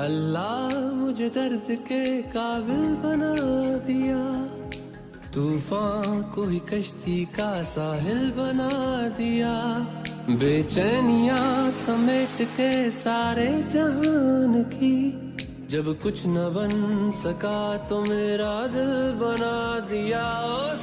अल्लाह मुझे दर्द के काबिल बना दिया, तूफान को ही कश्ती का साहिल बना दिया। बेचैनियां समेट के सारे जहान की, जब कुछ न बन सका तो मेरा दिल बना दिया। ओ